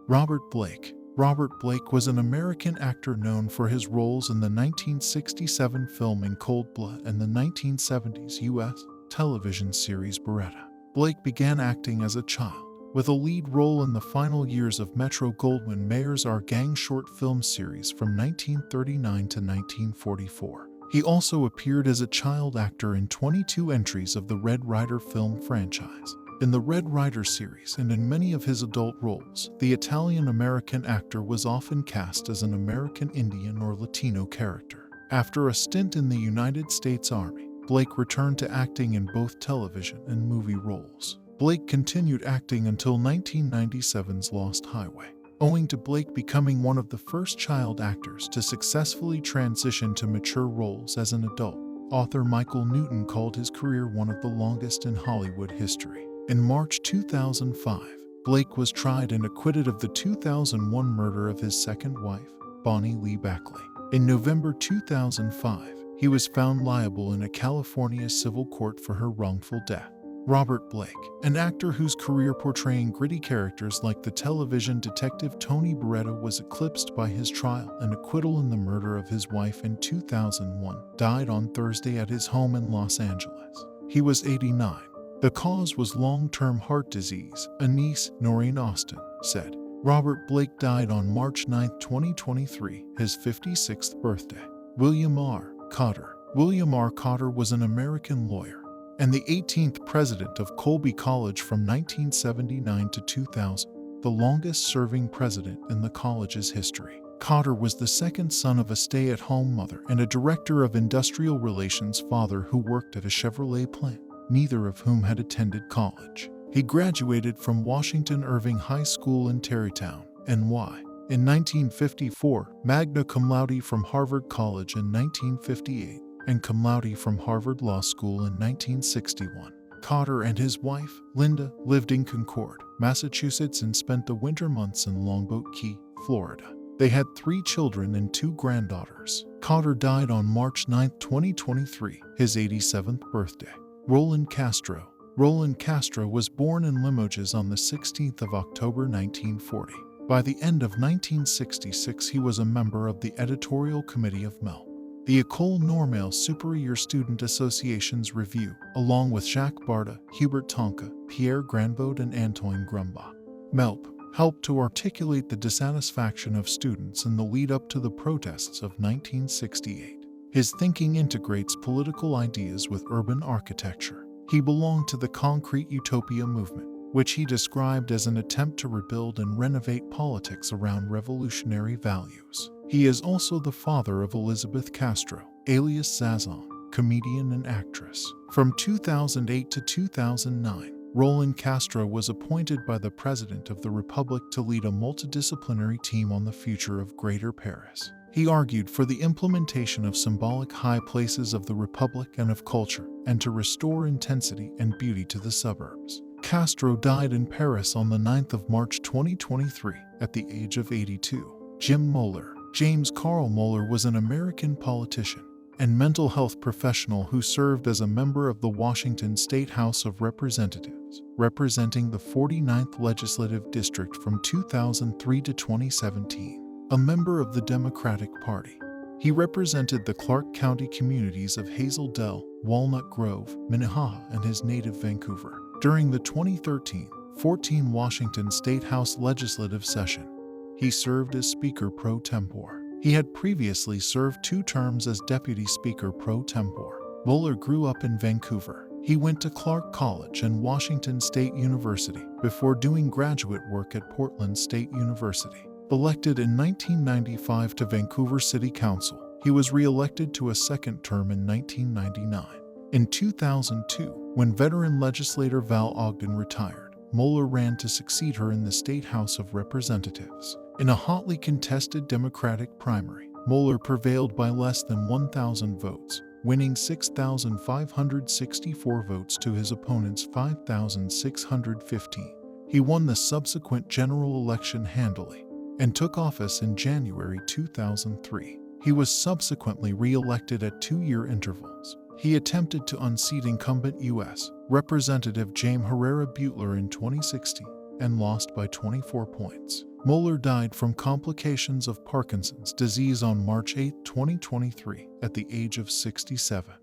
Robert Blake. Robert Blake was an American actor known for his roles in the 1967 film In Cold Blood and the 1970s U.S. television series Beretta. Blake began acting as a child, with a lead role in the final years of Metro-Goldwyn-Mayer's Our Gang short film series from 1939 to 1944. He also appeared as a child actor in 22 entries of the Red Ryder film franchise. In the Red Ryder series and in many of his adult roles, the Italian-American actor was often cast as an American Indian or Latino character. After a stint in the United States Army, Blake returned to acting in both television and movie roles. Blake continued acting until 1997's Lost Highway, owing to Blake becoming one of the first child actors to successfully transition to mature roles as an adult. Author Michael Newton called his career one of the longest in Hollywood history. In March 2005, Blake was tried and acquitted of the 2001 murder of his second wife, Bonnie Lee Bakley. In November 2005, he was found liable in a California civil court for her wrongful death. Robert Blake, an actor whose career portraying gritty characters like the television detective Tony Beretta was eclipsed by his trial and acquittal in the murder of his wife in 2001, died on Thursday at his home in Los Angeles. He was 89. The cause was long-term heart disease, a niece, Noreen Austin, said. Robert Blake died on March 9, 2023, his 56th birthday. William R.Cotter. William R.Cotter was an American lawyer and the 18th president of Colby College from 1979 to 2000, the longest-serving president in the college's history. Cotter was the second son of a stay-at-home mother and a director of industrial relations father who worked at a Chevrolet plant, neither of whom had attended college. He graduated from Washington Irving High School in Tarrytown, NY. In 1954, magna cum laude from Harvard College in 1958, and cum laude from Harvard Law School in 1961. Cotter and his wife, Linda, lived in Concord, Massachusetts and spent the winter months in Longboat Key, Florida. They had 3 children and 2 granddaughters. Cotter died on March 9, 2023, his 87th birthday. Roland Castro. Roland Castro was born in Limoges on the 16th of October 1940. By the end of 1966, he was a member of the editorial committee of MELP, the École Normale Supérieure Student Association's review, along with Jacques Barda, Hubert Tonka, Pierre Granvaux, and Antoine Grumbach. MELP helped to articulate the dissatisfaction of students in the lead-up to the protests of 1968. His thinking integrates political ideas with urban architecture. He belonged to the Concrete Utopia movement, which he described as an attempt to rebuild and renovate politics around revolutionary values. He is also the father of Elizabeth Castro, alias Zazon, comedian and actress. From 2008 to 2009, Roland Castro was appointed by the President of the Republic to lead a multidisciplinary team on the future of Greater Paris. He argued for the implementation of symbolic high places of the Republic and of culture, and to restore intensity and beauty to the suburbs. Castro died in Paris on the 9th of March 2023 at the age of 82. Jim Moeller. James Carl Moeller was an American politician and mental health professional who served as a member of the Washington State House of Representatives, representing the 49th Legislative District from 2003 to 2017. A member of the Democratic Party, he represented the Clark County communities of Hazel Dell, Walnut Grove, Minnehaha, and his native Vancouver. During the 2013-14 Washington State House legislative session, he served as Speaker pro tempore. He had previously served 2 terms as Deputy Speaker pro tempore. Moeller grew up in Vancouver. He went to Clark College and Washington State University before doing graduate work at Portland State University. Elected in 1995 to Vancouver City Council, he was re-elected to a second term in 1999. In 2002, when veteran legislator Val Ogden retired, Moeller ran to succeed her in the State House of Representatives. In a hotly contested Democratic primary, Moeller prevailed by less than 1,000 votes, winning 6,564 votes to his opponent's 5,615. He won the subsequent general election handily and took office in January 2003. He was subsequently re-elected at 2-year intervals. He attempted to unseat incumbent U.S. Representative Jaime Herrera Beutler in 2016 and lost by 24 points. Moeller died from complications of Parkinson's disease on March 8, 2023, at the age of 67.